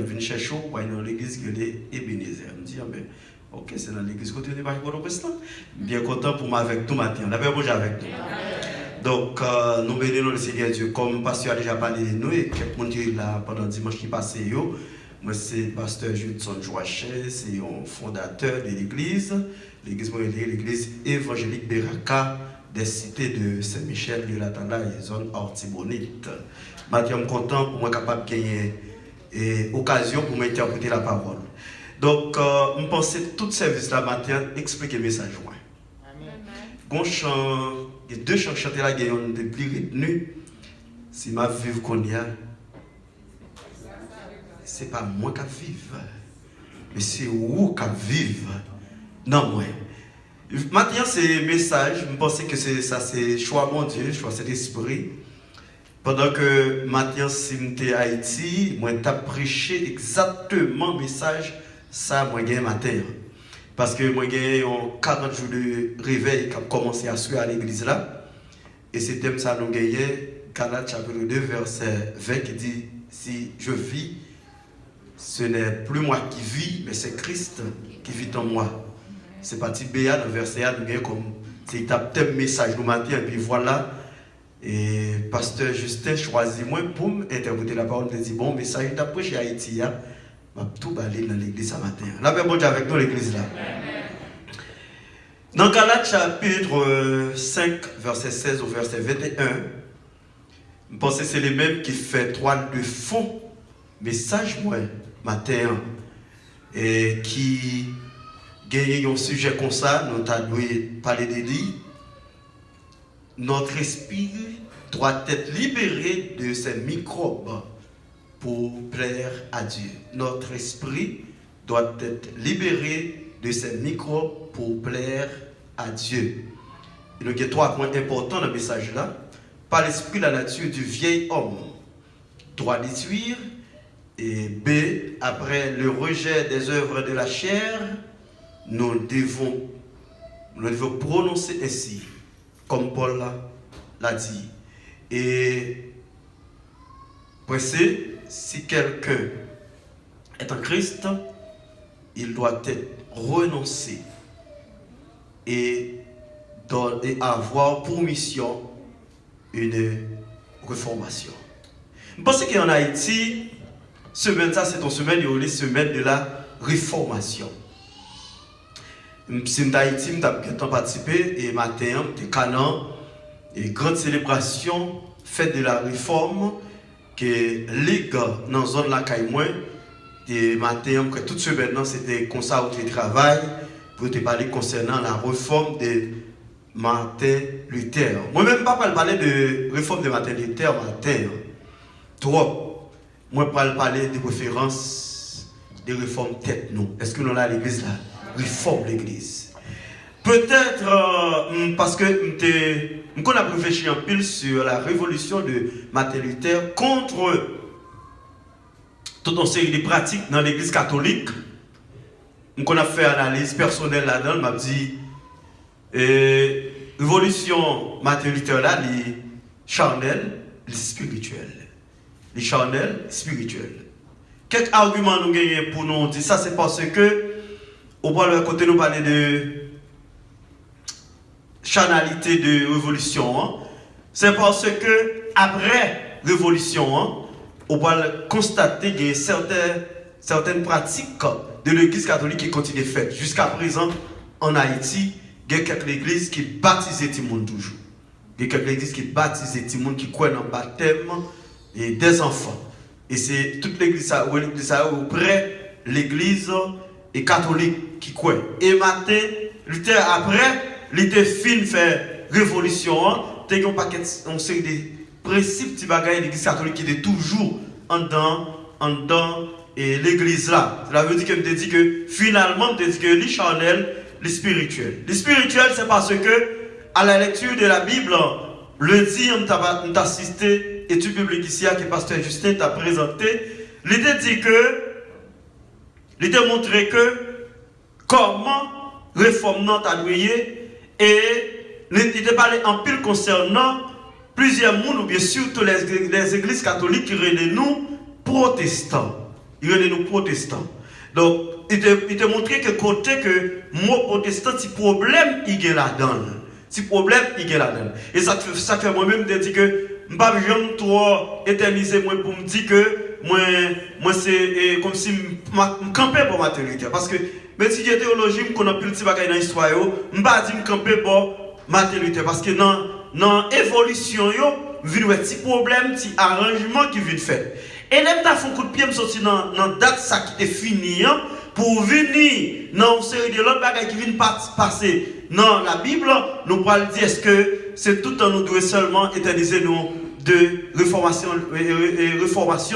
venu chercher pour aller dans l'église que les Ebenezer. Je me dis, mais ok, c'est dans l'église que tu n'es pas bien content pour moi avec tout matin. La paix est avec nous. Donc, nous bénissons le Seigneur Dieu. Comme le pasteur a déjà parlé de nous et quelqu'un qui est là pendant dimanche qui passe, moi c'est le pasteur Judson Joachim, c'est un fondateur de l'église. L'église évangélique Beraka des cités de Saint-Michel, de l'Atanda et zone Hortibonite. Je suis content pour moi capable de gagner occasion pour m'interpréter la parole. Donc, je pense que tout service là matin explique le message. Il y a deux chants chantés là qui ont des plus retenus. Si ma vie qu'on y a, c'est pas moi qui vive, mais c'est vous qui vive. Non, moi. Maintenant, c'est message. Je pense que ça, c'est choix mon Dieu, choix cet esprit. Pendant que maintenant, si je suis à Haïti, moi, je prêché exactement le message, ça, moi, j'ai matin. Parce que moi, j'ai 40 jours de réveil qui a commencé à suivre à l'église là. Et c'est thème ça, nous gagnons, Galates chapitre 2, verset 20, qui dit, si je vis, ce n'est plus moi qui vis, mais c'est Christ qui vit en moi. C'est parti Béa dans le verset 1, nous gagnons comme, c'est un thème message nous matin, et puis voilà. Et pasteur Justin choisit moi pour interpréter la parole. Il dit bon message d'après chez Haïti, je vais tout balayer dans l'église ce matin. La paix bon Dieu avec nous l'église là. Dans Galates chapitre 5 verset 16 au verset 21, je pense que c'est les mêmes qui fait toile de fond message moi matin et qui gagne un sujet comme ça. Nous avons parler de lui. Notre esprit doit être libéré de ces microbes pour plaire à Dieu. Notre esprit doit être libéré de ces microbes pour plaire à Dieu. Et donc, il y a trois points importants dans le message là. Par l'esprit, la nature du vieil homme doit détruire. Et B, après le rejet des œuvres de la chair, nous devons prononcer ainsi. Comme Paul l'a dit. Et si quelqu'un est en Christ, il doit être renoncé et avoir pour mission une réformation. Je pense qu'en Haïti, semaine ça c'est une semaine, il y a une semaine de la réformation. Si je suis en Haïti, je suis participé et matin, je suis canon et grande célébration fête de la réforme que les gars dans la zone là et matin, que toute semaine c'était comme ça au télétravail pour te parler concernant la réforme de Martin Luther. Moi-même, pas parler de réforme de Martin Luther, trop. Moi, pas parler de préférence des réformes tête, non. Est-ce que nous avons l'église là? Réforme l'église. Peut-être parce que nous avons réfléchi un peu sur la révolution de Martin Luther contre toute une série de pratiques dans l'église catholique. Nous avons fait analyse personnelle là-dedans. M'a dit révolution Martin Luther là, les charnel, les spirituels. Les charnels, spirituels. Quelques arguments nous gagnons pour nous dire ça, c'est parce que au bout de côté nous parler de charnalité de révolution, c'est parce que après révolution, on va constater qu'il y a certaines pratiques de l'église catholique qui continuent de faire. Jusqu'à présent, en Haïti, il y a quelques églises qui baptisent tout le monde toujours. Il y a quelques églises qui baptisent tout le monde, qui croient dans le baptême et des enfants. Et c'est toute l'église auprès l'église et catholique qui croient. Et Martin Luther après, il était fin faire révolution, il y a un paquet de principes de bagaille de l'église catholique qui était toujours en dedans et l'église là. Cela veut dire que me dit que finalement me dit que les charnel, les spirituels. Les spirituels c'est parce que à la lecture de la Bible, le dit on t'a assisté étude biblique ici que pasteur Justin t'a présenté, l'idée dit que l'idée montré que comment réforme t'a doué et l'idée parlé en pile concernant plusieurs mondes ou bien surtout les églises catholiques qui relèvent nous protestants. il est nous protestants. Donc, il te montré que côté que moi protestant, si problème, il est là-dedans. Si problème, il est là-dedans. Et ça fait moi-même de dire que je ne vais jamais trop éterniser moi pour me dire que moi c'est comme si je campais pour ma théologie. Parce que même si j'ai théologie, je connais plus de petits bagages dans l'histoire, je ne vais pas dire que je camper pour ma théologie. Parce que dans l'évolution, il y a des petits problèmes, des petits arrangements qui viennent faire. Et là, je fais un coup de pied, je suis dans la date ça qui est fini, pour venir dans une série de l'autre bagages qui viennent passer dans la Bible, nous parlons dire est-ce que c'est tout en nous devons seulement éterniser nous de réformation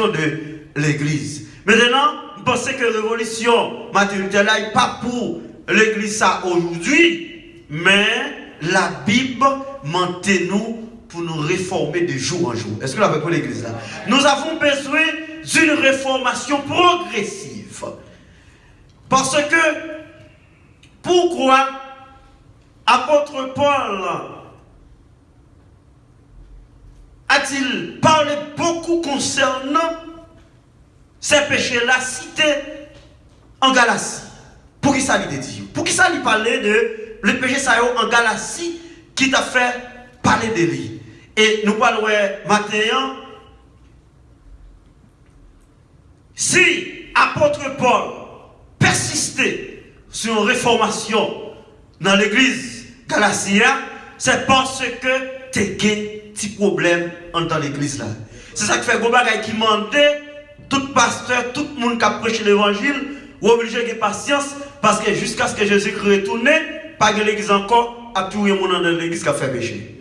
de l'Église. Maintenant, vous pensez que la révolution matérielle n'est pas pour l'Église aujourd'hui, mais la Bible nous pour nous réformer de jour en jour. Est-ce que vous l'avez pour l'Église là? Nous avons besoin d'une réformation progressive. Parce que, pourquoi apôtre Paul a-t-il parlé beaucoup concernant ces péchés-là cités en Galatie? Pour qui ça lui dit? Pour qui ça lui parlait de le péché ça en Galatie qui t'a fait parler de lui? Et nous parlons maintenant. Si apôtre Paul persistait sur une réformation dans l'église Galatia, c'est parce que tu as des petits problèmes dans l'église là. C'est ça qui fait que qui demandait tout pasteur, tout le monde qui a prêché l'évangile, ou obligé de patience, parce que jusqu'à ce que Jésus-Christ retourne, pas de l'église encore, à tout le monde dans l'église qui a fait péché.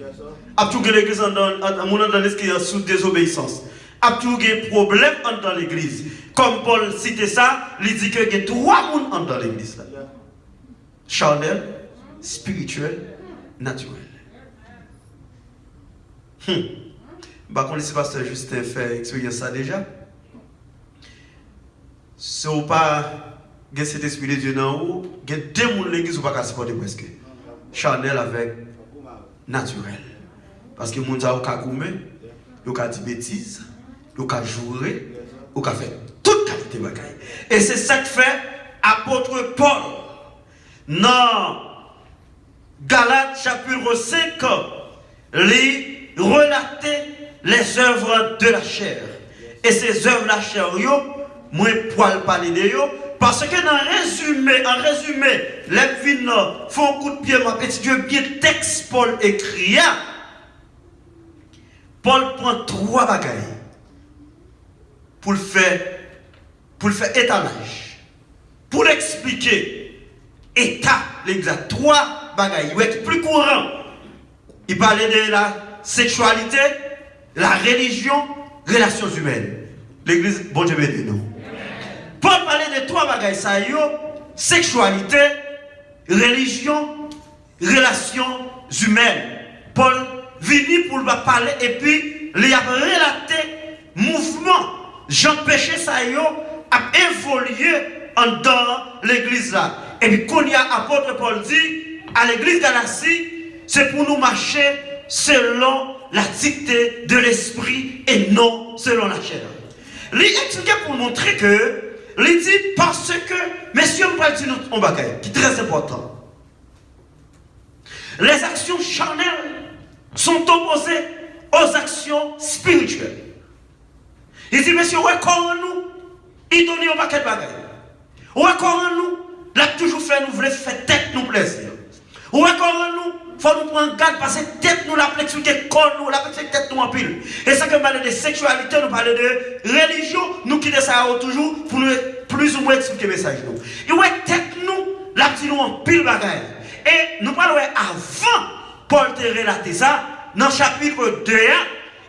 À tout l'église dans l'église qui est sous désobéissance. À tout problème dans l'église. Comme Paul citait ça, il dit qu'il y a 3 personnes dans l'église. Charnel, spirituel, naturel. Bah, quand le pasteur Justin fait expérience ça déjà. Si vous pas cet esprit de Dieu dans vous, il y a 2 personnes dans l'église qui ne sont pas supporter presque. Charnel avec naturel. Parce que les gens ont goûté, ils ont dit bêtises, ils ont joué, ils ont fait toute qualité de bagaille. Et c'est ça que fait apôtre Paul dans Galates chapitre 5, il relatait les œuvres de la chair. Et ces œuvres de la chair, moi, je parler de eux, parce que en résumé, les vignes font un coup de pied, ma petite Dieu, bien texte Paul écrit. Paul prend 3 bagailles pour le faire étalage, pour l'expliquer état l'église. 3 bagailles, il est plus courant. Il parlait de la sexualité, la religion, relations humaines. L'église, bon Dieu béni nous. Paul parlait de 3 bagailles, ça y est, sexualité, religion, relations humaines. Paul venu pour parler et puis il a relaté mouvement Jean péché ça a évolué dans l'église là. Et puis quand il y a apôtre Paul dit à l'église Galatie, c'est pour nous marcher selon la dictée de l'esprit et non selon la chair. Il explique pour montrer que il dit parce que messieurs on va dire un bagage qui est très important. Les actions charnelles sont opposées aux actions spirituelles. Il dit, monsieur, ouais, comment nous, il donne un paquet de bagages. Ouais, comment nous, l'a toujours fait, nous voulons faire tête nous plaisir. Ouais, comment nous, faut nous prendre garde parce que tête nous la expliquer corps nous, la expliquer tête nous en pile. Et ça que nous parlons de sexualité, nous parlons de religion, nous qui ça toujours pour nous plus ou moins expliquer le message nous. Et ouais, tête nous, la petite nous en pile bagages. Et nous parlons avant Paul te relaté ça, dans le chapitre 2,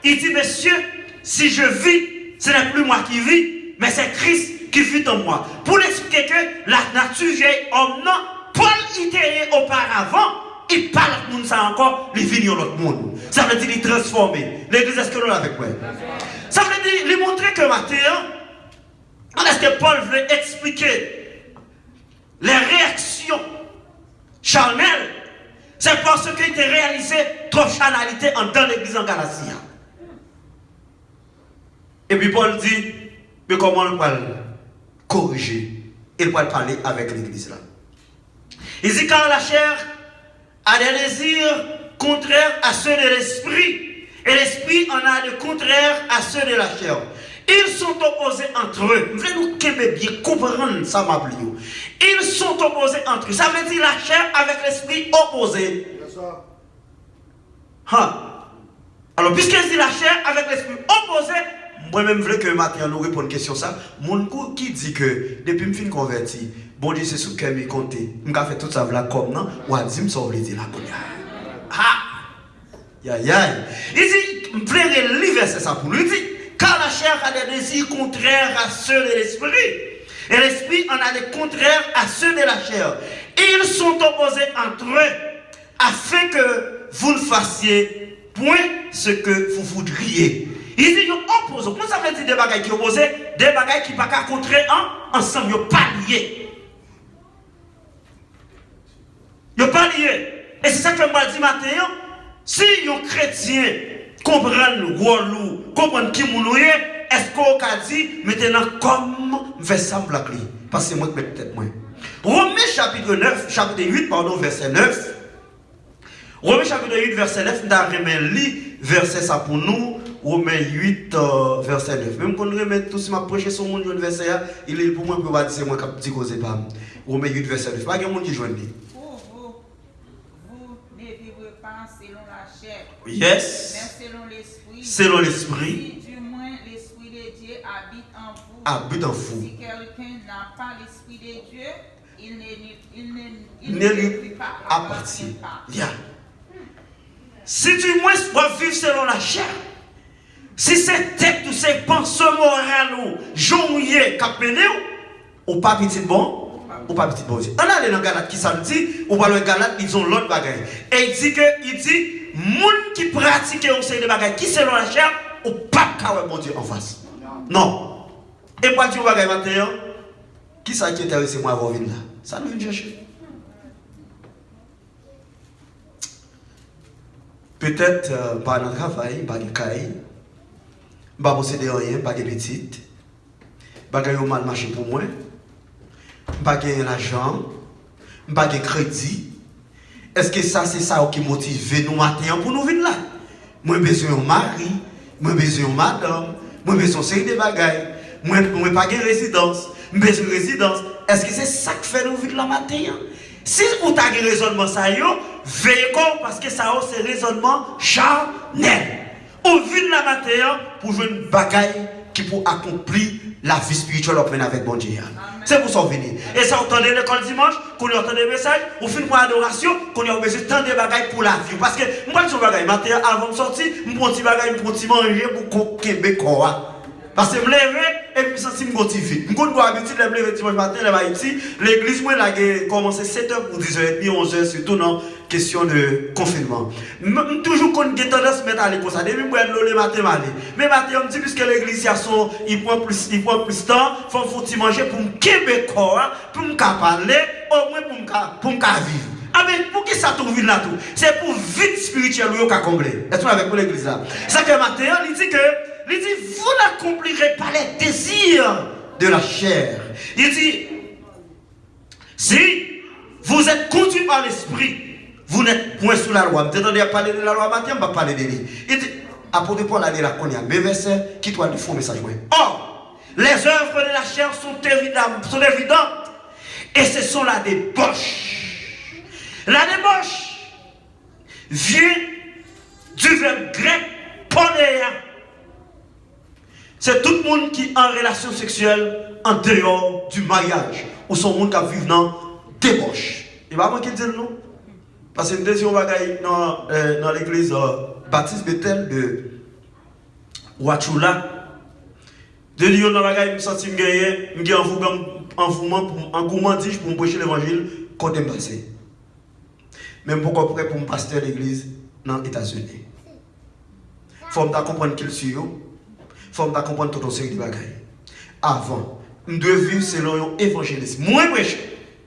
il dit, monsieur, si je vis, ce n'est plus moi qui vis, mais c'est Christ qui vit en moi. Pour expliquer que la nature vieille homme, non, Paul était auparavant, il parle de monde ça encore, il vit dans l'autre monde. Ça veut dire il transformer. L'église, est-ce que nous avec moi? Ça veut dire, il montrer que maintenant, est-ce que Paul veut expliquer les réactions charnelles? C'est parce qu'il était réalisé trop charnalité dans l'église en Galatie. Et puis Paul dit, mais comment on parle? corriger. Il va parler avec l'église là. Il dit car la chair a des désirs contraires à ceux de l'esprit. Et l'esprit en a de contraires à ceux de la chair. Ils sont opposés entre eux. Vous nous bien comprendre ça, ma plio. Ils sont opposés entre eux. Ça veut dire la chair avec l'esprit opposé. Alors, puisqu'il dit la chair avec l'esprit opposé, moi-même, je veux que matin, nous répondions à une question ça. Mon coup qui dit que depuis que je suis converti, bon Dieu, c'est ce que je compte. Je fait tout ça là comme non. Ou à dire, je me dire la il dit, je veux lire verset ça pour lui dire, car la chair a des désirs contraires à ceux de l'esprit, et l'esprit en a des contraires à ceux de la chair. Ils sont opposés entre eux, afin que vous ne fassiez point ce que vous voudriez. Il dit, ils opposent. Comment ça veut dire des bagailles qui opposent? Des bagailles qui ne peuvent pas contrer ensemble, ils ne sont pas liés. Ils ne sont pas liés. Et c'est ça que je me dis maintenant. Si un chrétien comprend le rôle, comprend qui nous est, est-ce qu'on a dit, maintenant, comme verset blanc, parce que moi, peut-être moins. Romains chapitre 8, verset 9. Romains chapitre 8, verset 9, nous avons lu verset ça pour nous. Romains 8, verset 9. Même quand nous remettons tous, si je prêche sur mon verset, il est pour moi, pour dire, c'est moi qui dis cause pas. Romains 8, verset 9. Pas de monde qui joue. Selon la chair, yes. Mais selon l'esprit, si du moins l'esprit de Dieu habite en vous. Si quelqu'un n'a pas l'esprit de Dieu, il ne lui appartient pas. Yeah. Si du moins tu vivre selon la chair, si c'est tête ou c'est pensée morale ou jonglier capéné ou pas petit bon. Ou pas petit bon. On a dans Galate qui ça nous dit, ou pas le Galate, ils ont l'autre bagaille. Et il dit, moun qui pratique un série de bagaille qui selon la chair, ou pas qu'à mon Dieu en face. Non. Et pas dire bagaille maintenant, qui ça qui intéresse moi à avoir là? Ça nous vient chercher. Peut-être pas dans le travail, pas de caille, pas posséder rien, pas de petite, bagaille au mal marché pour moi. Pas de l'argent, pas de crédit. Est-ce que ça c'est ça qui motive nous matin pour nous venir là? Moi besoin de mari, moi besoin de madame, moi besoin de série de bagailles, moi pas de résidence, besoin de résidence. Est-ce que c'est ça qui fait nous venir là matin? Si vous avez un raisonnement ça yo, veillez parce que ça c'est raisonnement charnel. On vient là matin pour jouer une bagaille qui pour accomplir la vie spirituelle avec bon Dieu. C'est pour ça qu'on vient. Et ça, on entend l'école dimanche, qu'on entend des messages, on fait une adoration, qu'on a besoin de tant de bagailles pour la vie. Parce que moi, je suis bagaille matin avant de sortir, je prends petit bagaille, je prends petit manger pour Québécois. Parce que je me lève et puis je me sens motivé. Je suis habitué de me lever dimanche matin, l'église, moi, elle a commencé 7h pour 10h30, 11h, surtout dans question de confinement. Toujours qu'on a tendance à mettre à l'école ça. Depuis que je le matin, mais matin, on dit puisque l'église, il prend plus de temps, il faut manger pour me Québécois, pour me parler, au moins pour me vivre. Ah mais pour qui ça trouve là tout? C'est pour vite spirituel ou qu'a combler. Est-ce que avec l'église là? Ça que matin, il dit vous n'accomplirez pas les désirs de la chair. Il dit si vous êtes conduit par l'esprit, vous n'êtes point sous la loi. Vous entendez parler de la loi matin, on va parler de lui. Il dit apôtre Paul a dit là qu'on y a mes versets qui doivent nous faire un message. Or, les œuvres de la chair sont évidentes et ce sont la débauche. La débauche vient du verbe grec ponéa. C'est tout le monde qui est en relation sexuelle en dehors du mariage ou son monde qui vit dans débauche. Il va manquer de dire non. Parce que une deuxième bagaille dans l'église Baptiste Bethel de Ouachula. De Lyon dans la bagaille, je me sens gagné, je suis en gourmandise pour me prêcher l'évangile quand je passé. Même pourquoi prêt pour me pasteur l'église dans les États-Unis. Il faut comprendre qu'il suit. Il faut comprendre tout le série de bagailles. Avant, nous devons vivre selon l'évangélisme. Moi, prêcher.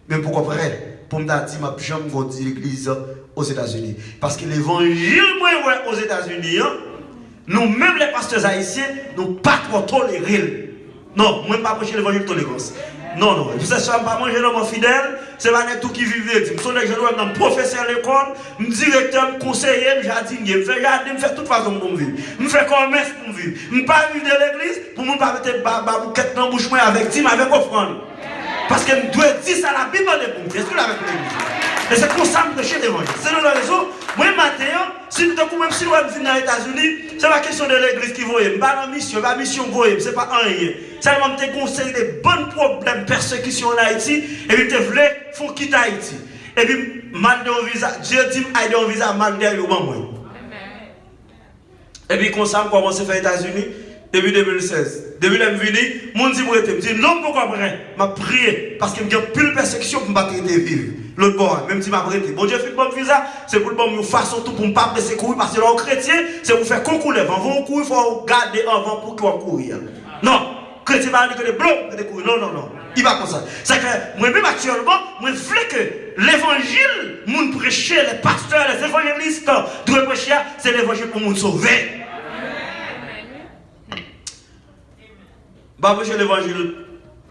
Même pourquoi prêt? Pour me dire, je jamais grandir l'église aux États-Unis. Parce que l'évangile, moi, aux États-Unis, nous, même les pasteurs haïtiens, nous pas trop tolérés. Non, moi, je ne pas prêcher l'évangile de tolérance. Non, non. Vous savez, je ne pas manger l'homme fidèle, c'est pas tout qui vivait. Je suis un professeur à l'école, je suis directeur, conseiller, je jardinier, je fais jardin, je fais toute façon pour vivre. Je fais commerce pour vivre. Je ne pas vivre de l'église pour ne pas mettre bouquet dans la bouche avec dîme, avec offrande. Parce que je dois dire ça la Bible pour me avec l'église. Et c'est comme ça que je prêche l'évangile. C'est dans la raison. Moi, maintenant, si nous sommes même si nous sommes aux États-Unis, ce n'est pas question de l'église qui voyait. Ce n'est pas une mission, pas mission voyée, ce n'est pas un rien. Seulement, je conseille des bons problèmes, persécution en Haïti, et puis je voulais faire quitter Haïti. Et puis, mal de visa, Dieu dit, aide un visa, mal de moi. Et puis, comme ça, je commence à faire les États-Unis, depuis 2016. Depuis que je suis venu, mon dit, je dis, non, pourquoi après? Je prie, parce qu'il y a plus de persécution pour ne pas vivre. L'autre bord, même si je m'arrête. Bon Dieu fait bon visa, c'est pour le bon façon tout pour ne pas laisser courir, parce que les chrétiens, c'est pour faire concours. Avant de courir, il faut garder avant pour qu'on courir. Non, chrétien va dire que les blancs de courir. Non, non, non. Il va comme ça. C'est que moi-même actuellement, moi je veux que l'évangile, mon prêcher, les pasteurs, les évangélistes doivent prêcher, c'est l'évangile pour nous sauver. Bah, prêcher l'évangile,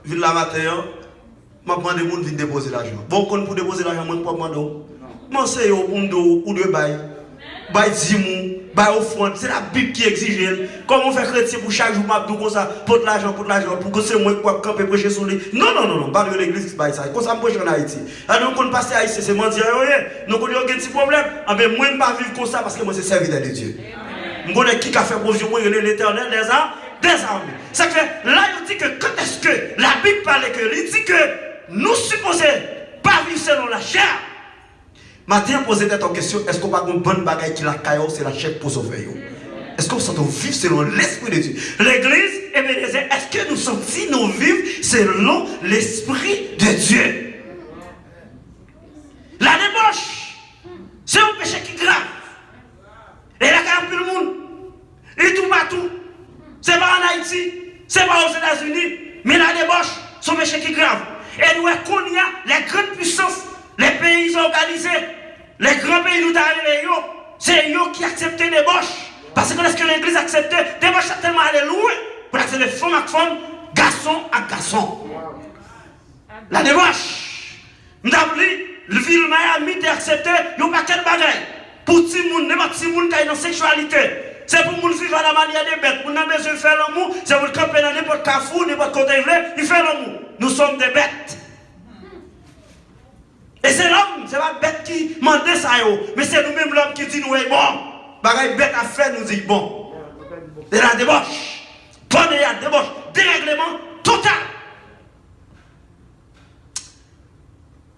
ville la matin. Je demande des gens de déposer l'argent. Bon, pour déposer l'argent, je ne peux pas demander. Je sais pour nous ou de bail. Bail 10 mois, bail offrande. C'est la Bible qui exige. Comment on fait chrétien pour chaque jour, je comme ça, pour l'argent, pour que c'est moi qui peux camper prêcher sur lui. Non, non, non, non, pas de l'église qui bail ça. Comme ça, je prêche en Haïti. Alors, quand on passe à Haïti, c'est mentir. Nous avons un petit problème. Mais moi, je ne peux pas vivre comme ça parce que moi, c'est serviteur de Dieu. Je connais qui a fait provision, moi, l'éternel, des armées. C'est que là, il dit que quand est-ce que la Bible parle que, il dit que nous supposons pas vivre selon la chair. Maintenant, posez cette question, est-ce qu'on n'a pas une bonne bagaille qui la caillou, c'est la chair pour sauver? Est-ce qu'on s'entend vivre selon l'Esprit de Dieu? L'église, est-ce que nous sommes si nous vivons selon l'Esprit de Dieu? La débauche, c'est un péché qui est grave. Et la caille pour le monde. Et tout partout. C'est pas en Haïti, c'est pas aux États-Unis, mais la débauche, c'est un péché qui est grave. Et nous connaissons les grandes puissances, les pays organisés, les grands pays nous arrivés, c'est eux qui acceptent les débauches. Parce que lorsque l'église accepte, les débauches sont tellement allées loin pour accepter femmes à femmes, garçons à garçons. La débauche. Nous avons dit, le ville Miami a accepté, il n'y a pas quel bagaille. Pour tout le monde, n'importe qui a une sexualité. C'est pour nous vivre à la manière des bêtes. Nous avons besoin de faire l'amour. C'est pour le camper dans n'importe carrefour, n'importe côté il fait l'amour. Nous sommes des bêtes. Et c'est l'homme, c'est pas bête qui demande ça. Mais c'est nous-mêmes l'homme qui dit nous est bon. Bagaille bête à faire, nous dit bon. Et la débauche. Bonne et la débauche. Dérèglement total.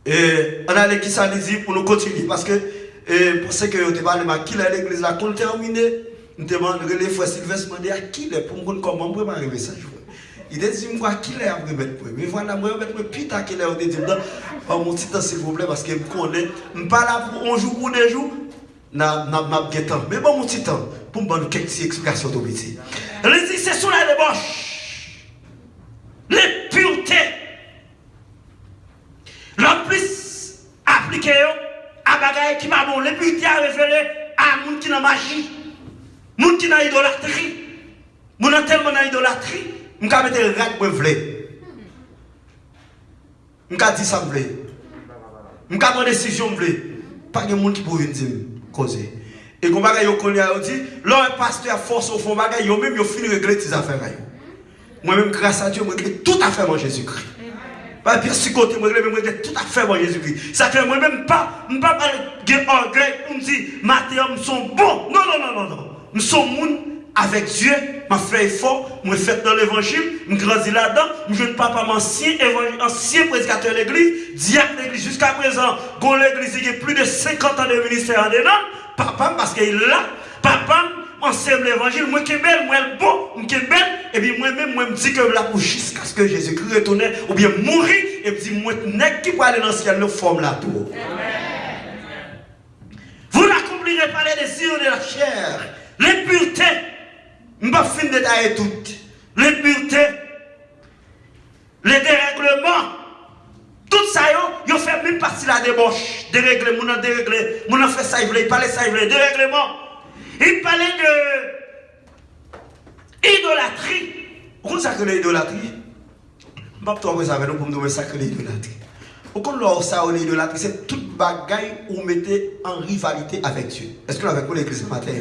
Et on a les qui ça dit pour nous continuer. Parce que, parce que on te parle de qui l'église là, qu'on termine. Nous demandons les frères Sylvestre demander à qui est pour nous comment on peut arriver ça. Il a dit moi qui est après mettre mais voilà moi mettre putain qui est on dit pas mon petit temps s'il vous plaît parce que me connaît pas là pour un jour ou deux jours n'a temps mais bon mon petit temps pour me donner quelques explications de petit. Il dit c'est sur la débauche. Les puretés. Le plus appliqué à bagaille qui m'a bon les puretés à révéler à monde qui n'a magie. Moun qui n'a idolâtrie, moun a tellement d'idolâtrie, moun ka mette rat pour vle. Moun ka dit ça vle. Moun ka prendre décision vle. Pas de moun qui pour venir dire causer. Et comme bagay yo connait yo dit, leur pasteur force au fond bagay yo même yo fini régler tes affaires yo. Moi même grâce à Dieu, moi régler tout à fait mon Jésus-Christ. Pas pire si côté moi régler tout à fait mon Jésus-Christ. Ça fait moi même pas orgueil pour me dire Mathéum sont bons. Non non non non non. Nous sommes moun avec Dieu, ma frère est fort, je suis fait dans l'évangile, je grandis là-dedans, je suis papa, ancien prédicateur de l'église, diacre de l'église jusqu'à présent, dans l'église, il y a plus de 50 ans de ministère en dedans, papa, parce qu'il est là, papa, enseigne l'évangile, moi qui est belle, moi qui est bon, moi qui est belle, et puis moi-même, moi me dis que là pour jusqu'à ce que Jésus-Christ retourne, ou bien mourir, et puis moi, n'est qui peut aller dans le ciel, nous forme là tout. Vous n'accomplirez pas les désirs de la chair. Les puretés, je ne vais pas finir de détailler toutes. Les puretés, les dérèglements, tout ça, ils fait même partie de la débauche. Dérégler, mon fait ça, il parlait ça, il dérèglement. Il parlait de idolâtrie. Vous sacrez l'idolâtrie? Je ne vais pas vous avec nous pour me sacrer l'idolâtrie. Vous savez, l'idolâtrie, c'est toute bagaille où vous mettez en rivalité avec Dieu. Est-ce que vous avez l'église matin?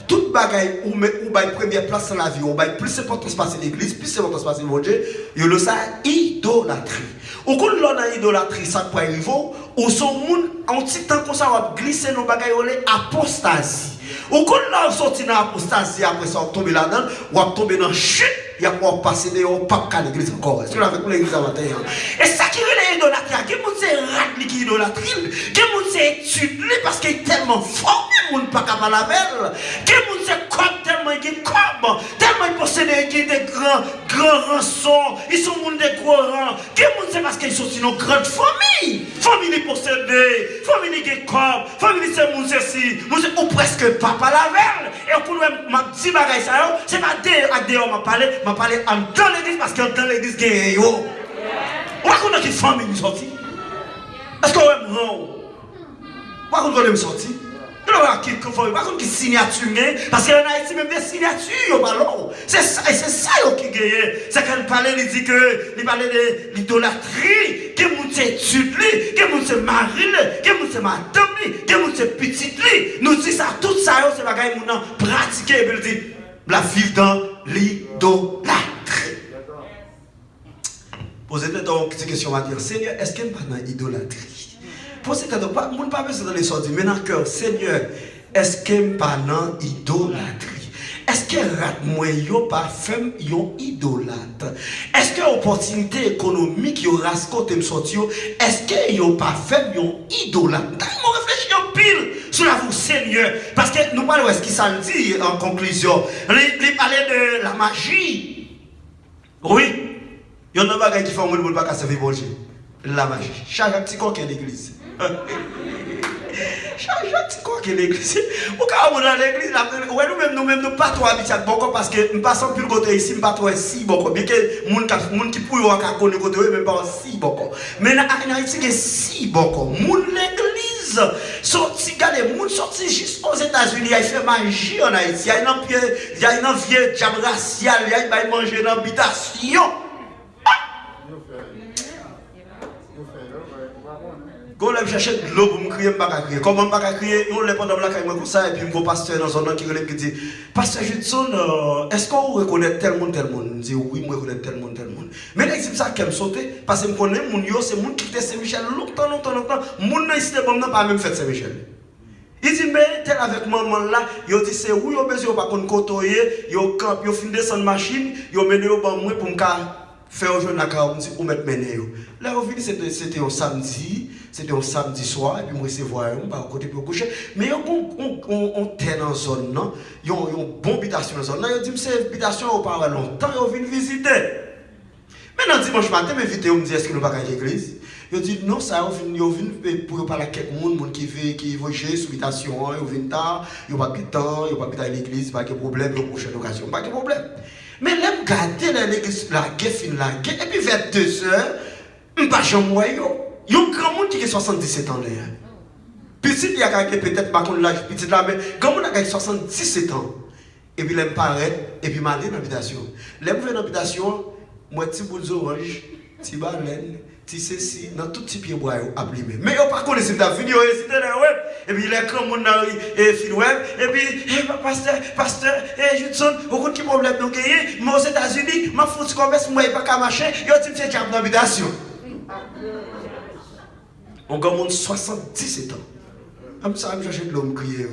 Toute bagaille où vous mettez première place dans la vie, où vous mettez plus d'importance passer l'église, plus d'importance passer mon Dieu, vous le savez, idolâtrie. Ou quand l'on a idolâtrie, ça peut arriver, ou son monde, en petit temps comme ça, va glisser nos bagailles, on est apostasie. Ou quand l'on sorti dans l'apostasie, après ça, on tombe là-dedans, ou on tombe dans la chute, il y a quoi passer dehors, pas qu'à l'église encore. Est-ce que vous avez l'église à matin? Et ça qui est l'idolâtrie, qui est rat qui idolâtrie, qui est étude parce qu'il est tellement fort, il n'est pas capable de la qui est comme tellement il est comme, tellement il possède des grands rançons, ils sont des gros rangs, qui est parce qu'ils sont une grande famille, famille possédée, famille qui est comme, famille c'est mon ceci, ou presque papa la veille, et pour nous, ma petit bagage ça, c'est pas dehors m'a parlé dans l'église parce que dans l'église il y a yo. On va connaître qui famille nous sorti. Est-ce qu'on va me rendre? On va connaître me sorti. On va connaître qui signature parce qu'il y en a ici même des signatures ballon. C'est ça qui gagne. C'est qu'elle parlait, il dit que il parlait de l'idolâtrie, que moun c'est étude, que moun c'est mari, que moun c'est madame, que moun c'est petite. Nous dit ça tout ça c'est bagaille moun pratiquer et dit la vivre dans l'idolâtrie. Posez-vous donc une question, on va dire, Seigneur, est-ce qu'il n'y a pas d'idolâtrie? Posez-vous donc, on ne peut pas besoin de les sortir, mais dans le cœur, Seigneur, est-ce qu'il n'y a pas d'idolâtrie? Est-ce qu'il y a pas femme yon idolâtre? Est-ce qu'il y a une opportunité économique qui aura ce côté sortir? Est-ce qu'il n'y a pas femme yon idolâtre? On réfléchit en pile sur la vous, Seigneur, parce que nous parlons de ce qui ça dit en conclusion. Il parlait de la magie. Oui. Il y a un bagage qui fait un monde pas servir bon Dieu. La magie. Chaque petit coq est l'église. Chaque petit coq est l'église. Ou quand on est dans l'église, nous-mêmes, nous pas trop habitués beaucoup parce que nous passons plus le côté ici, nous pas trop si beaucoup. Bien que les gens qui pouillent à côté côté, même pas si beaucoup. Mais en Haïti, il y a si beaucoup. L'église, sorti, regardez, les gens sortis juste aux États-Unis, ils font magie en Haïti. Il y a une vieille diable raciale, il manger dans l'habitation. Quand on cherche de l'eau pour me crier, je ne peux pas crier. Comment je ne peux pas crier? On est pendant la caille comme ça, et puis mon pasteur dans son nom qui dit Pasteur Judson, est-ce qu'on reconnaît tel monde? Je dis oui, je reconnais tel monde. Mais là, c'est ça qui me saute, parce que je connais mon yo, c'est mon qui était Saint-Michel longtemps. Mon nom ici, bon, n'a pas même fait Saint-Michel. Il dit, mais tel avec maman là, il dit c'est oui, il a besoin de pas qu'on côtoyer, il camp, il fin descendre machine, il mené au ban moi pour me faire au jour la car ou mettre mené. Là, au c'était un samedi. C'était un samedi soir, et puis moi recevoir un par côté pour coucher. Mais on était dans la zone, non? Il y a une bonne habitation dans la zone. Là, il dit, c'est habitation au pas longtemps, ils viennent visiter. Maintenant, dimanche matin, m'inviter, on me dit, est-ce que nous pas à l'église? Il dit, non, ça, ils viennent pour parler à quelqu'un qui veut jouer sous habitation, ils viennent tard, ils n'ont pas de temps, ils n'ont pas à l'église, pas de problème, ils ont prochaine occasion, pas de problème. Mais là, je regarde l'église, la guerre, et puis vers 2 heures, je ne sais pas jamais. Il y a un grand monde qui a 77 ans là. Petit, il y a peut-être pas qu'on l'âge petit là, mais grand monde a 77 ans. Et puis, il me paraît, et puis, il m'a dit dans l'habitation. Là, je vais dans l'habitation, moi, petit boule d'orange, petit baleine, petit ceci, dans tout petit pied bois, ablimé. Mais il n'y a pas qu'on est ta vidéo, il est dans web, et puis, il y a un grand monde dans le fil web, et puis, pasteur, Judson, aucun problème, donc, moi, aux États-Unis, ma foutu commerce, moi, il n'y a pas qu'à marcher, il y a un petit cap dans l'habitation. On gagne 77 ans. Comme ça, je cherche de l'homme crier.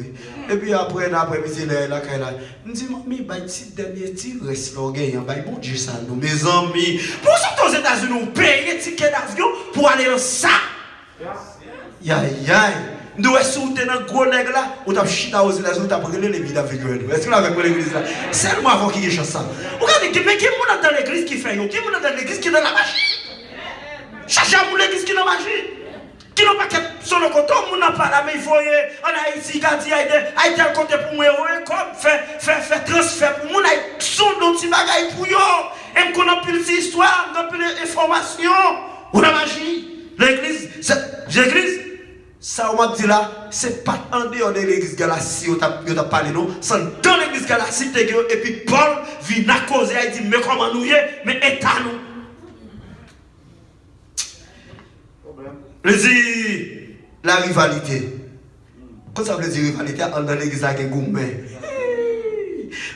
Et puis après, l'après-midi, je me dis, mais il y a un dernier petit reste là, il y a un bon Dieu, ça, nous, mes amis. Pour sortir aux États-Unis, on paye un ticket d'avion pour aller en ça. Nous sommes dans un gros nègre là, on a chita aux États-Unis, on a brûlé les vides avec eux. Est-ce que vous avez l'église là? C'est moi avant qui ait ça. Regardez, mais qui est dans l'église qui fait? Qui est dans l'église qui est dans la magie? Cherchez à l'église qui est dans la magie. Qui n'ont pas qu'à sur le côté, on n'a pas la même foyer. En Haïti, il a dit, il a côté pour moi, comme fait transfert pour moi, il son petit bagage pour eux. Et qu'on a plus d'histoire, on a plus d'informations. On a magie. L'église, Ça, on m'a dit là, c'est pas en dehors de l'église Galatie, on t'a parlé, non? C'est dans l'église Galatie, et puis Paul vient à causer, il dit, mais comment nous y est, mais état nous. Il dit, la rivalité. Qu'est-ce que ça veut dire rivalité dans l'église à Goumé?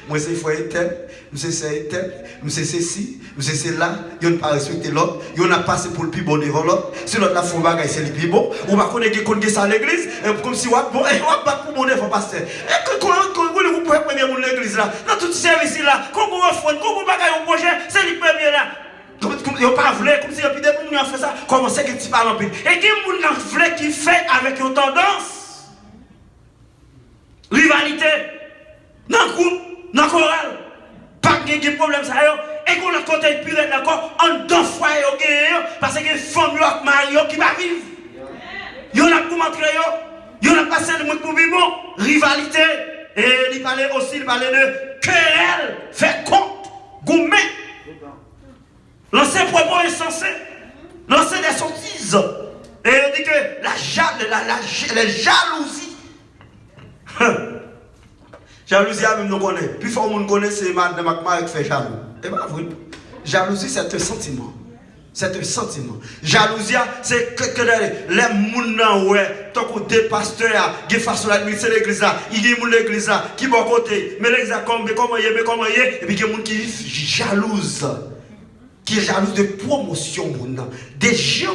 Moi, c'est foyer tel, monsieur c'est tel, monsieur c'est ci, monsieur c'est là, il n'a pas respecté l'autre, il n'a passé pour le plus bon devant l'autre, si l'autre la font bagaille, c'est le plus bon, ou va connaître que ça à l'église, comme si on va battre pour mon devant pasteur. Et quand vous pouvez prendre l'église là, dans tout service là, quand vous offrez, quand vous bagaille au projet, c'est le premier là. Comme ils pas voulu, comme si il y a des gens qui ont fait ça, comment c'est que tu parles en plus. Et qui ont qui fait avec une tendance, rivalité, dans le groupe, dans le choral, pas de problème ça et qu'on a côté de pire d'accord, en deux fois parce que les femmes qui marient qui va vivre. Il y en a pour montrer, il y en a passé le monde pour vivre, rivalité, et il parlait aussi de querelle, fait compte, gourmet. Lancer propos insensé, lancer des sottises. Et il dit que la jalousie. Jalousie, même nous connaît. Plus fort on connaît, c'est Madame Macmar qui fait jaloux. Et bien, vous, jalousie, c'est un sentiment. C'est un sentiment. Jalousie, c'est que les gens, ouais, tant que des pasteurs, qui façon l'administrer l'église, il y a l'église qui va côté, mais l'église comment il est, et puis il y a des gens qui jalousent. Qui est jaloux de promotion, des gens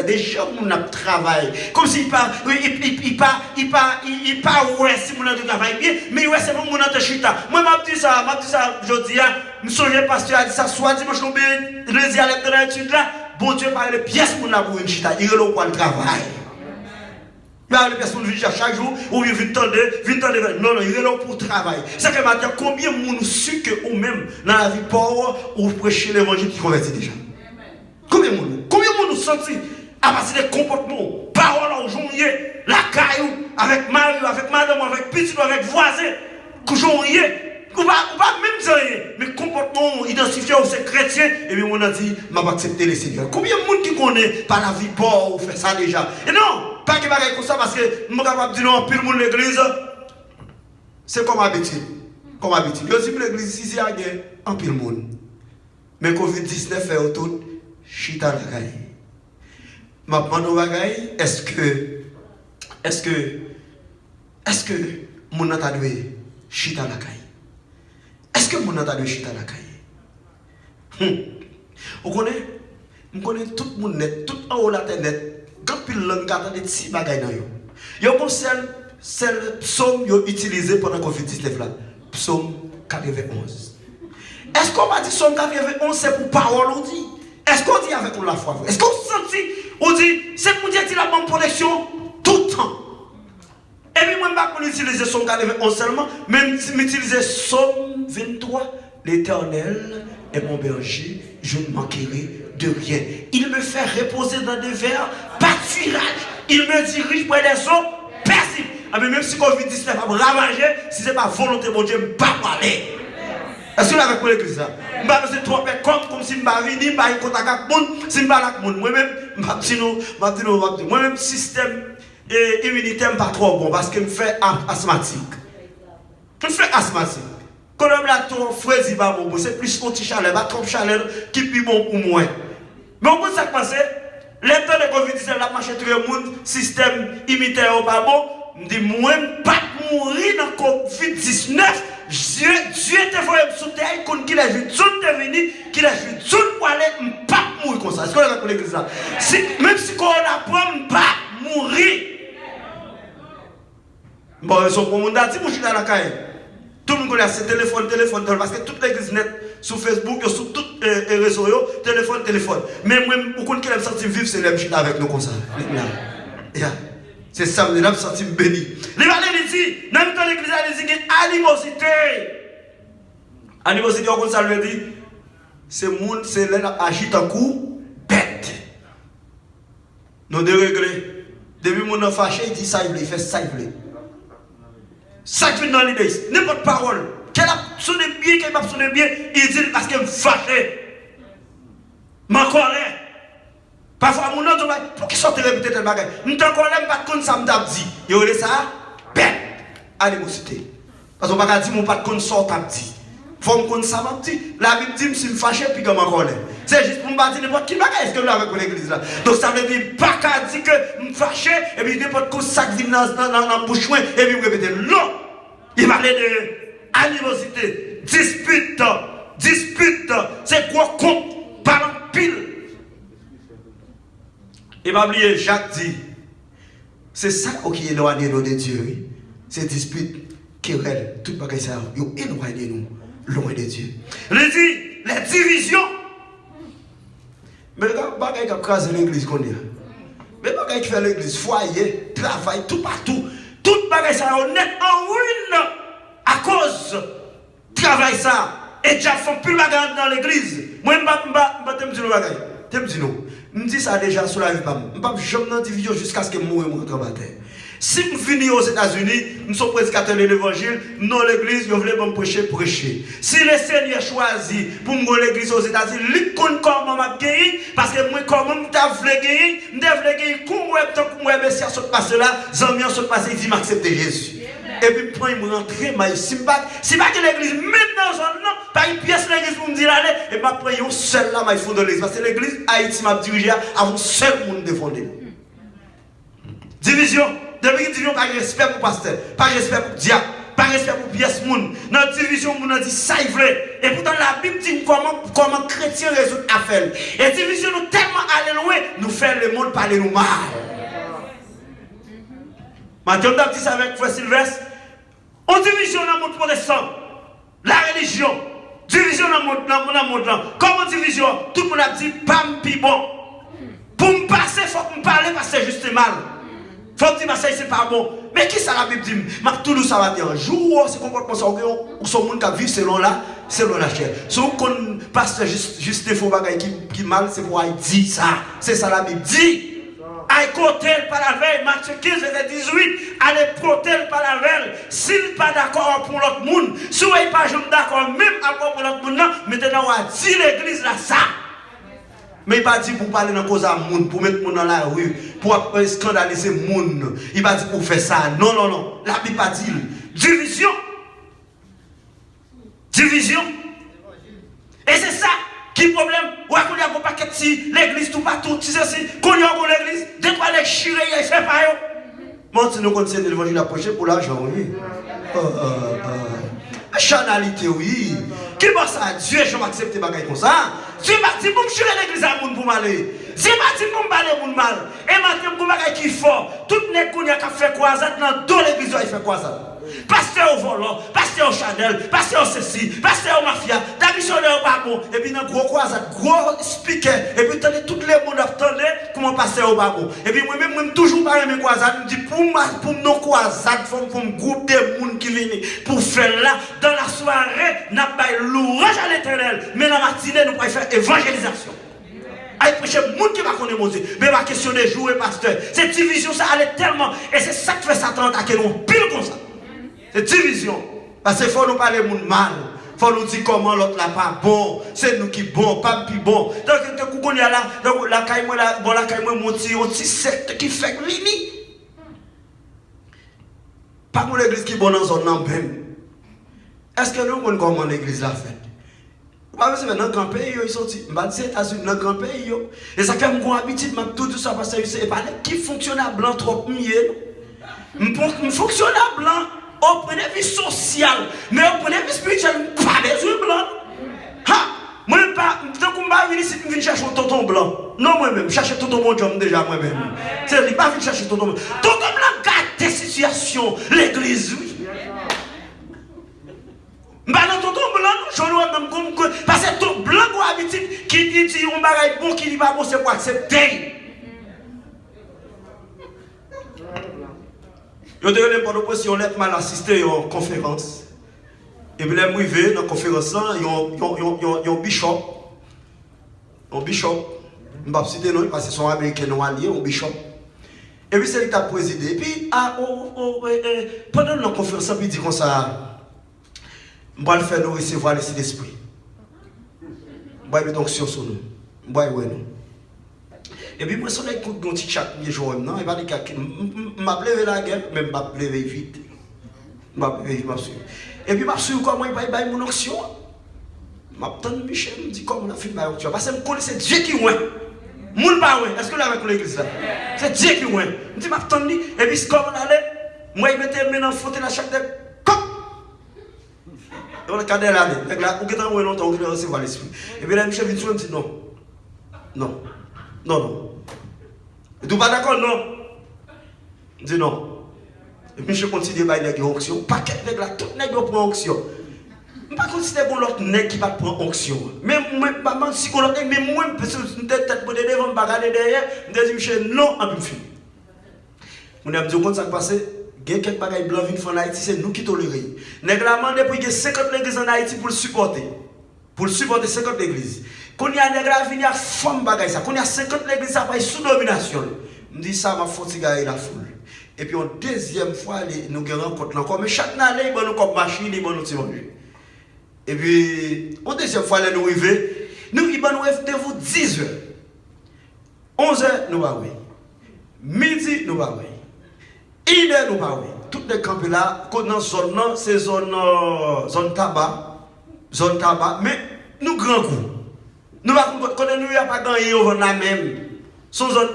des gens qui travaillent. Comme s'il pas, il pas, ouais, si mon travail bien, mais ouais, c'est mon de chita. Moi, je dis ça, je dis, je me souviens, pasteur a dit ça, soit dimanche, lundi à l'étude là, bon Dieu parle de pièces pour une chita, il est là pour le travail. Il y a des personnes qui viennent chaque jour, ou ils viennent tendre. Non, il est là pour travailler. C'est que maintenant, combien de monde su que ou même dans la vie pauvre, ou prêcher l'évangile qui convertit déjà? Combien de monde senti à partir des comportements, paroles aujourd'hui, la caillou, avec mari, avec madame, avec petit, avec voisin, qu'aujourd'hui, ou pas même dire, mais comportement identifié au c'est chrétien, et bien on a dit, je vais accepter les Seigneurs. Combien de monde qui connaît par la vie pauvre, ou fait ça déjà? Et non! Pas que bagaille comme ça parce que je suis capable de dire non, pile monde l'église, c'est comme habitude. Comme habitude. Je dis l'église ici, il y a un pile monde. Mais Covid-19 fait autour, chita la caille. Ma demande bagaille, est-ce que mon n'a pas doué chita la caille? Est-ce que mon n'a pas doué chita la caille? Vous connaissez? Vous connaissez tout le monde net, tout en haut la tête net. Quand il langue de petits bagages dans yo. Yo comme celle psaume yo utilisé pendant Covid-19 là. Psaume 91. Est-ce qu'on va dire psaume 91 c'est pour parole on dit? Est-ce qu'on dit avec la foi? Est-ce qu'on sentit on dit c'est pour dire qu'il a bonne protection tout le temps? Et puis moi je ne vais pas utiliser psaume 91 seulement, même si j'utilise psaume 23, l'Éternel est mon berger, je ne manquerai de rien. Il me fait reposer dans des verts pâturages. Il me dirige près des eaux paisibles. Ah, mais même si Covid-19 va me ravager, si ce n'est pas volonté de mon Dieu, je ne vais pas parler. Est-ce que vous avez compris l'église là? Je ne vais pas me tromper comme si je ne vais pas venir, je ne vais pas contact avec le monde, si je ne vais pas avec le monde. Moi-même, système immunitaire n'est pas trop bon parce que je me fais asthmatique. Je me fais asthmatique. Quand on a trop fraise, c'est plus anti-chaleur, pas trop chaleur qui est plus bon pour moi. Mais on peut ça passer, les temps de Covid-19, la marche tout le monde, système immunitaire pas bon, je dis, moi, pas mourir dans Covid-19. Dieu te fait sous terre, qu'il a vu tout venir, qu'il a vu tout pour aller, pas mourir comme ça. Est-ce qu'on a compris l'église là? Même si on apprend, pas mourir. Bon, ils sont pour mon dati, moi je suis dans la caille. Tout le monde connaît ce téléphone, parce que toute l'église net, sur Facebook, sur tous les réseaux, téléphone. Mais moi, beaucoup de gens qui sentent vivre, c'est les avec nous comme ça. C'est ça, nous avons senti béni. Les valets dit, dans l'église, il dit animosité. Animosité, on ça lui dit, c'est monde, c'est là, agite un coup, bête. Nous devons régler. Depuis mon enfant fâché, il dit ça, il fait ça, il veut. Ça qui vient dans l'idée, n'importe parole, qu'elle a sonné bien, qu'elle n'a pas sonné bien, il dit parce qu'elle me fâché. Ma colère. Parfois, mon nom, pour qui sortent répéter tel bagage. Nous t'en connaissons pas de ça m't'a dit. Yo ça bête animosité. Parce qu'on pas dire mon pas de sort t'a dit. Faut me connaître ça m'a dit. La Bible dit si me fâché puis comment connaît. C'est juste pour me battre n'importe qui bagage est-ce que là avec l'église là. Donc ça veut dire pas qu'à dire que me fâché et puis n'importe quoi ça qui vient dans bouche et puis répéter non. Il parlait de animosité, dispute, c'est quoi compte par en pile. Et pas oublier Jacques dit c'est ça qui est éloigné de Dieu. C'est dispute, querelle, tout bagage ça, yo éloigné nous loin de Dieu. Il dit les divisions. Mais regarde bagage qui a crasé l'église qu'on dit. Mais bagage qui fait l'église, foyer, travail, tout partout, tout bagage ça honnête en ruine à cause travail ça. Et déjà font plus bagage dans l'église. Moi je te dis bagage. Tu me dis non. Je dis ça déjà sur la vie pas. Je pas jamais dans division jusqu'à ce que moi me rentre en bataille. Si je viens aux États-Unis, nous sommes prédicateurs de l'évangile, nous l'église, nous voulons prêcher. Si le Seigneur choisit pour me l'église aux États-Unis, lui connaît comment m'a gagné, parce que moi, comment je voulais gagner, je voulais gagner, tant que moi, Messie a passé là, Zamian a passé, il dit, m'accepte Jésus. Et puis, quand il me rentre, si pas que l'église, maintenant, non, pas une pièce de l'église pour me dire aller, et je prends un seul là, il faut de l'église. Parce que l'église, Haïti m'a dirigé avant seul monde défendre. Division. Depuis que division, pas de respect pour pasteur, pas de respect pour diable, pas de respect pour pièce monde. Dans la division, on a dit ça il vrai. Et pourtant, la Bible dit comment chrétien résout affaire. Et division, nous tellement aller loin, nous faire le monde parler nous mal. Maintenant, on a dit ça avec Frère Sylvestre. On division dans le monde protestant, la religion, division dans le monde là. Comment division, tout le monde a dit, pam, pi bon. Pour me passer, il faut me parler parce que c'est juste mal. Faut me dire que c'est pas bon. Mais qui ça la Bible dit? Ma tout ça va dire un jour, c'est comportement ça ou son monde qui vit selon la chair. Si on passe juste des faux bagages qui mal, c'est pour dire ça. C'est ça la Bible dit. Aïe côté par la veille, Matthieu 15, verset 18, allez côté par la veille. S'il n'est pas d'accord pour l'autre monde, si vous n'êtes pas d'accord même pour l'autre monde, maintenant on a dit l'église là ça. Mais il n'a pas dit pour parler dans cause à monde, pour mettre monde dans la rue, pour scandaliser monde. Il n'a pas dit pour faire ça. Non, non, non. La Bible n'a pas dit. Division. Division. Et c'est ça qui est le problème. Ou est-ce qu'il y a un paquet de l'église tout partout, tu sais si, qu'on y a l'église, dès qu'on a les chirés, il fait pas yo. Moi, si nous continuons l'évangile approcher pour l'argent, oui. Chanalité, oui. Qui pense à Dieu, je vais accepter des bagages comme ça. Dieu m'a dit pour me chirer l'église à moun pour m'aller. Dieu m'a dit pour me parler pour mal. Et maintenant, pour bagages qui fort, tout le monde qui a fait croisade dans deux l'église, il fait croisade. Pasteur au volant, pasteur au Chanel, pasteur au ceci, pasteur au mafia, missionnaire au babou, et puis dans gros croisade, gros speaker, et puis tout le monde attendait comment passer au babou. Et puis moi-même, toujours pas mes croisades, je dis pour nos croisades, pour me groupe de monde qui viennent pour faire là, dans la soirée, n'a pas louange à l'éternel, mais dans la matinée, nous pouvons faire évangélisation. Aïe, prêcher le monde qui va connaître mon Dieu. Mais ma question de jouer, pasteur, cette division, ça allait tellement, et c'est ça qui fait Satan attaquer nous, pile comme ça. C'est division. Parce qu'il faut nous parler de monde mal. Il faut nous dire comment l'autre là pas bon. C'est nous qui bon, pas plus bon. Donc, quand on est là, la caille moi, la caille moi, mon petit secte qui fait limi. Pas pour l'église qui est bonne dans son nom même. Est-ce que nous connaissons comment l'église l'a fait? Parce que dans le grand pays, ils sont dit, dans le grand pays, et ça fait mon habitude, tout ça, parce que c'est pas qui fonctionne à blanc trop mieux. Je fonctionne à blanc. Au point de vue social, mais au point de vue spirituel, pas des yeux blancs. Ha! Moi, tant qu'on va venir ici, je viens chercher un tonton blanc. Non, moi-même, chercher tonton bon job déjà, moi-même. C'est-à-dire, pas venir chercher tonton blanc. Tonton blanc garde des situations, l'église, oui. Mais dans tonton blanc, je ne sais pas, parce que tonton blanc a habitude qui dit un bagage bon, qui dit pas bon, c'est pour accepter. Je te dis si on est mal assisté à une conférence. Et puis, les arrivés dans la conférence, il y a un bishop. Un bishop. Je ne vais pas citer non, parce qu'ils sont américains, non alliés, un bishop. Et puis, c'est lui qui a présidé. Et puis, pendant la conférence, il dit comme ça, je vais le faire nous recevoir le Saint-Esprit. Je vais mettre donc sur nous. Je vais nous. Et puis moi, si on a un petit chat, je joue non, et pas des cas qui m'a levé la gueule, même m'a levé vite. Et puis, je suis comment il va mon onction. Je me Michel, me dit comment on a fait ma onction. Parce que je connais c'est Dieu qui ouin. Moun pas ouin. Est-ce que vous avez l'église là? C'est Dieu qui ouin. Je dis, et puis, comme on allait, moi, il mettait le dans faute à chaque tête. Et on a cadré l'année. On a oué longtemps, on a recevoir l'esprit. Et puis là, Michel vient me dit non. Non. Non, non. Et tu pas d'accord? Non. Je dis non. Et puis je continue à faire onction. Paquet de là, tout le monde prend onction. Je ne pas considérer que l'autre nègre qui va prendre onction. Mais moi, si on l'autre, mais moi, parce que je suis tête pour devant, je vais regarder derrière, je dis Michel, non, en plus. On a dit, quand ça passe, il y a quelques bagages blancs qui font en Haïti, c'est nous qui tolérons. Nègre a demandé pour qu'il y ait 50 églises en Haïti pour le supporter. Pour le supporter 50 églises. Quand il y a un nègre à venir à femme bagaille ça, quand il y a 50 églises, ça va être sous domination. Je dis ça, ma faute, c'est la foule. Et puis, une deuxième fois, nous rencontrons encore. Mais chaque année, il y a une machine, il y a une manger. Et puis, une deuxième fois, nous arrivons. Nous, il y a un rendez-vous 10h. 11h, nous allons. Midi, nous allons. 1h, nous allons. Toutes les campes là, dans la zone, c'est zone tabac. Zone tabac. Mais nous, grand coup. Nous, quand nous n'avons pas gagné, on va même. Son zone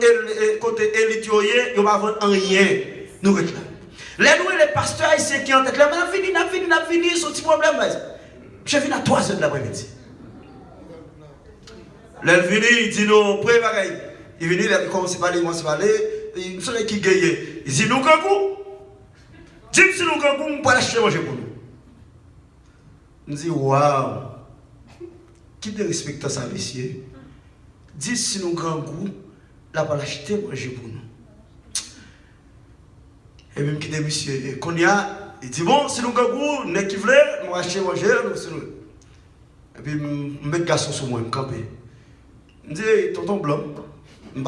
côté élite, il va avoir rien. Nous réclamons. Les pasteurs haïtiens qui ont tête, là, n'a fini, son petit problème. Je viens à 3h de l'après-midi. Là, il dit nous, prêt bagaille. Il vient, il commence à parler, il sont qui gagne. Il dit nous, Gangou. Dis si nous, Gangou, on peut acheter manger pour nous. Il dit waouh. Qui te respecte ça, messieurs? Dis si nous, Gangou, là, on va acheter manger pour nous. Et même qui dit monsieur, qu'on y a. Il dit bon, si nous gagons, nous qui voulons, nous acheter manger, nous. Et puis, je mets le garçon sur moi, je camper. Je dis, tonton blanc, je ne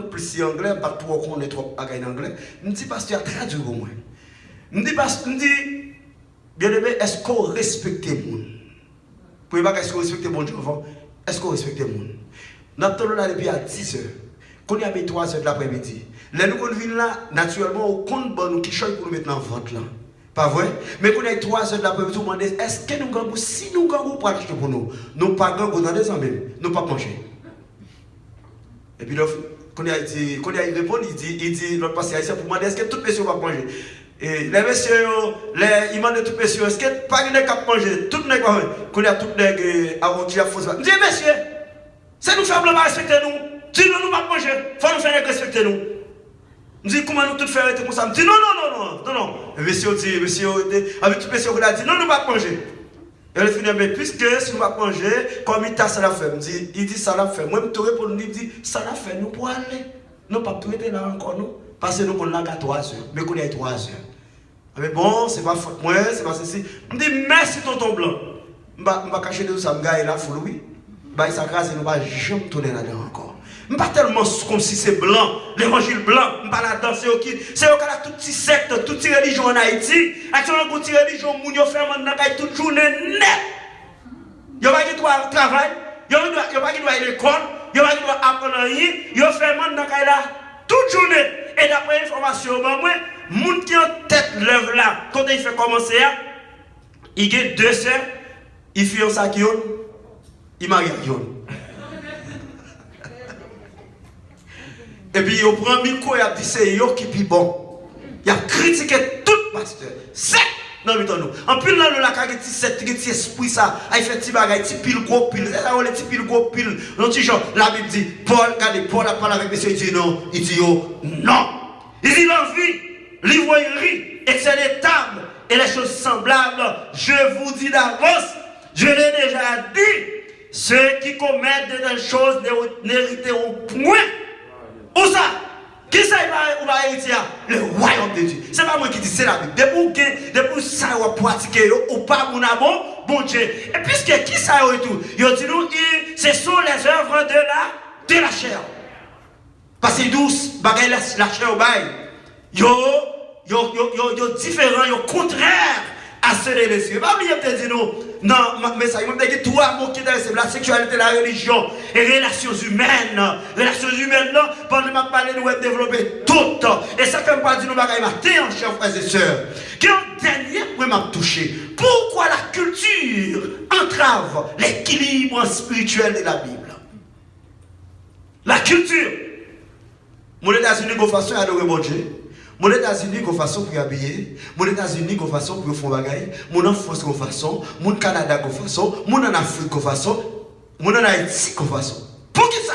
plus anglais, je ne pas trop trop en anglais. Je dis, parce qu'il y a traduit pour moi. Je dis, bien aimé, est-ce qu'on respecte le monde? Pour pas est-ce qu'on respecte le monde, est-ce qu'on respecte le monde? Nous avons là depuis à 10h. Quand il y a 3h de l'après-midi. Les nous venons là, naturellement, au compte nous qui choisit pour nous mettre en vente là. Pas vrai? Mais quand il y a 3h de l'après-midi, nous demandons est-ce que nous gagnons, si nous gagnons pour acheter pour nous, nous pas gagnons dans des ans même, nous pas manger. Et puis quand il répond, il dit l'autre passé haïtien pour demander est-ce que toutes les personnes vont manger? Et les messieurs, ils demandent toutes les personnes, est-ce que pas de cap manger? Toutes les personnes, quand il y a toutes les avant qui a fausse. Je dis messieurs, c'est nous faire blanc respecter nous. Dis-nous, nous pas manger, il faut nous faire respecter nous. Je dis comment nous tout faire être comme ça. Je dis non. Et monsieur dit, avec tout monsieur qui a dit non, nous pas manger. Et elle finit, mais puisque si nous pas manger, comme il t'a ça l'a fait. Il dit ça l'a fait. Moi, je te réponds, il dit ça l'a fait, nous pour aller. Nous pas tout être là encore, nous. Parce que nous, on l'a qu'à 3h. Mais qu'on y a 3h. Mais bon, c'est pas faute, moi, c'est pas ceci. Je dis merci, tonton blanc. Je ne vais pas cacher de ça, je vais là, foule, oui. Je ça grâce, nous ne vais jamais tourner là-dedans encore. Je ne suis pas tellement comme si c'est blanc, l'évangile blanc, je ne suis pas là-dedans, c'est ok. C'est ok, là, toutes ces sectes, toutes ces religions en Haïti, actuellement, toutes ces religions, nous fait maintenant toute journée net. Il n'y a pas qui doit travailler, il n'y a pas qui doit aller à l'école, il n'y a pas qui doit apprendre rien, il y a fait maintenant là toute journée. Et d'après l'information, moi, les gens qui ont tête lève là, quand il fait commencer, il y a 2 sœurs, il fait un sac, il marie à yon. Et puis, il prend un micro et il dit c'est yo qui est bon. Il a critiqué tout pasteur. C'est non, mais nous. En plus, là, le lac a petit esprit, ça. Il fait petit bagage, petit pile, gros pile. C'est ça, on est petit pile, gros pile. Non, petit genre, la Bible dit, Paul, regardez, Paul a parlé avec monsieur, il dit non. Il dit non. Il dit l'envie, l'ivoirie, et c'est les tables et les choses semblables. Je vous dis d'avance, je l'ai déjà dit, ceux qui commettent de telles choses n'hériteront point. Où ça? Qui ça va hériter? Le royaume de Dieu. C'est pas moi qui dis, c'est la Bible. Depuis ça, on va pratiquer, ou pas, mon amour, bon Dieu. Et puisque qui ça et tout? Il dit nous, ce sont les œuvres de la chair. Parce que douce, bagaille la chair au bail. Yo différent, yo contraire à ceux de l'esprit. Pas oublier de dire nous, non, mais ça, il m'a dit trois mots qui intéressent la sexualité, la religion et relations humaines. Relations humaines, non, pendant que je parle, nous avons développé tout. Et ça, comme je dis, nous avons maté, chers frères et sœurs. Qui est un dernier point m'a touché. Pourquoi la culture entrave l'équilibre spirituel de la Bible? La culture. Mon États-Unis, qu'on façon adorer mon Dieu. Mon États-Unis, qu'on façon pour habiller. Mon États-Unis, qu'on façon pour faire bagaille. Mon en France, qu'on façon. Mon Canada, qu'on façon. Mon en Afrique, qu'on façon. Mon en Haïti, qu'on façon. Pour qui ça?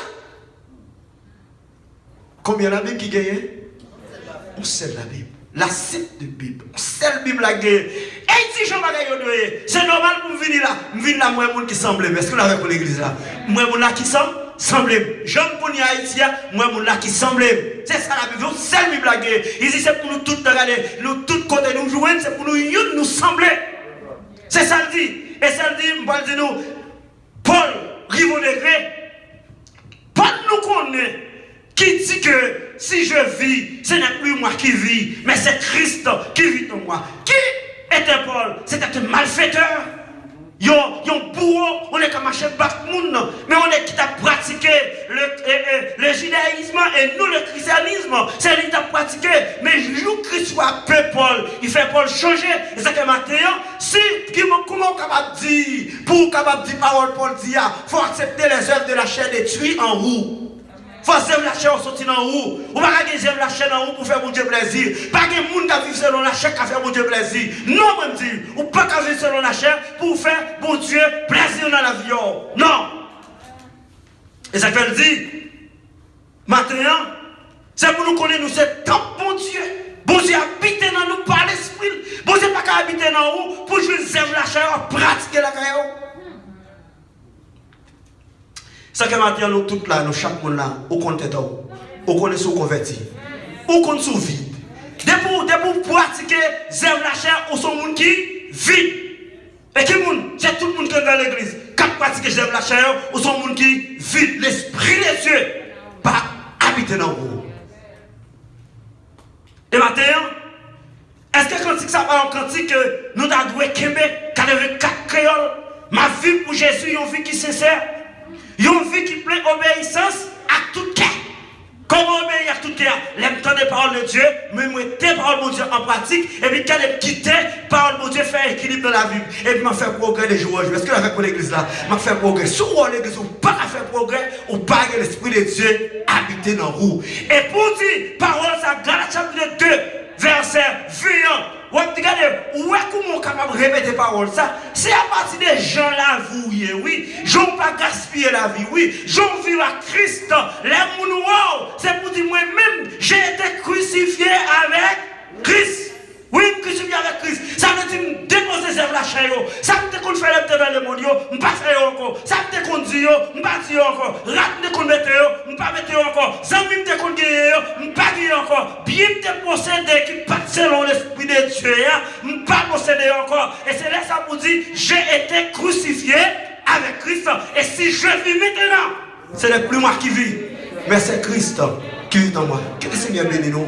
Combien la Bible qui gagne? On sait la Bible. La cite de Bible. On sait la Bible la gagne. Et si je bagaille, c'est normal pour venir là. Je viens là, moi, mon qui semble. Est-ce que vous l'avez pour l'église là? Moi, mon là qui semble. J'aime pour Haïti, moi, mon là qui semble. C'est ça la Bible, c'est la Bible la guerre. Il dit c'est pour nous tous regarder, nous tous côté nous joindre, c'est pour nous sembler. C'est ça le dit. Et ça le dit, je vais nous, Paul, Rivaux Degré, Paul nous connaît, qui dit que si je vis, ce n'est plus moi qui vis, mais c'est Christ qui vit en moi. Qui était Paul? C'était un malfaiteur. Yon bourreau, on est comme marcher bac moun, mais on est qui t'a pratiqué le judaïsme et nous le christianisme. C'est lui qui t'a pratiqué. Mais jour Christ soit peu Paul, il fait Paul changer. Et ça que maintenant, si, comment on capable dire, pour capable dire parole Paul dit, il faut accepter les œuvres de la chair détruites en roue. Faut que la chair sortir en haut. Ou pas que j'aime la chair en haut pour faire mon Dieu plaisir. Pas que monde qui vit selon la chair qui fait mon Dieu plaisir. Non, même dire. Ou pas que vivre selon la chair pour faire mon Dieu plaisir dans la vie. Non. Et ça qu'elle dit. Maintenant, c'est pour nous connaître nous c'est tant bon Dieu. Bon Dieu habite dans nous par l'esprit. Bon Dieu pas qu'à habiter dans nous pour jouer la chair, pratiquer la chair. Ça que maintenant nous tous là, nous chaque monde là, au compte de où, au compte sous converti, au compte sous vide. Depuis pratiquer zèbre la chair, au son monde qui vide. Et qui monde, c'est tout le monde qui est dans l'église. Quand pratiquer zèbre la chair, au son monde qui vide. L'esprit des cieux, pas habiter dans vous. Et maintenant, est-ce que quand ça va en cantique, nous avons dû Québec, 84 créoles, ma vie pour Jésus, une vie qui est sincère? Une vie qui plaît obéissance à tout cœur. Comment obéir à tout cœur? L'entendre des paroles de Dieu, mais mettre les paroles de Dieu en pratique, et puis quand elle quitte, paroles de Dieu, faire équilibre dans la vie. Et puis m'a fait progrès de jour en jour. Est-ce que l'avez pour l'église là? M'a fait progrès. Souvent l'église, ou pas faire progrès, ou pas que l'esprit de Dieu habiter dans vous. Et pour dire, parole, ça, Galates chapitre 2, verset 20. Regardez, où est-ce qu'on est capable de répéter parole ça? C'est à partir des gens là, vous, oui. J'en pas gaspiller la vie, oui. J'en vis à Christ. Les mounouaux, c'est pour dire moi-même, j'ai été crucifié avec Christ. Oui, crucifié avec Christ. Ça veut dire déposer sur la chair. Ça veut dire qu'on fait le dans le monde, on ne pas faire encore. Ça veut dire qu'on dit, on ne pas dire encore. Rat de qu'on mette, on ne pas mettre encore. Zambim de qu'on guérit, on ne pas dire encore. Bien de posséder qui pas selon l'esprit de Dieu, on ne pas posséder encore. Et c'est là ça vous dit, j'ai été crucifié avec Christ. Et si je vis maintenant, ce n'est plus moi qui vis, mais c'est Christ qui vit en moi. Que le Seigneur bénisse nous.